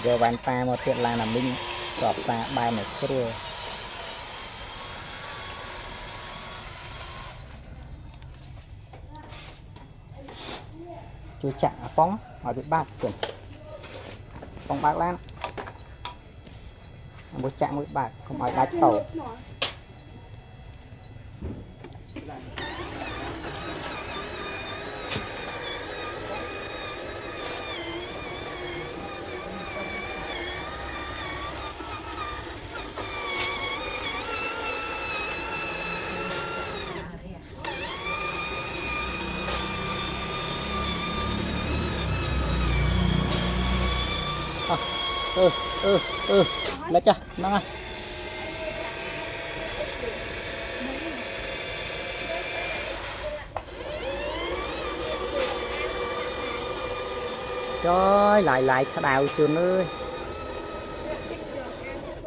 giờ bàn ta một thiệt là mình gọt ta bài một khối chui chạm phóng ở bị bạc chuẩn phóng bạc lan một chạm một bạc không phải bạc sầu lấy cho nó trời lại lại thả đào trường ơi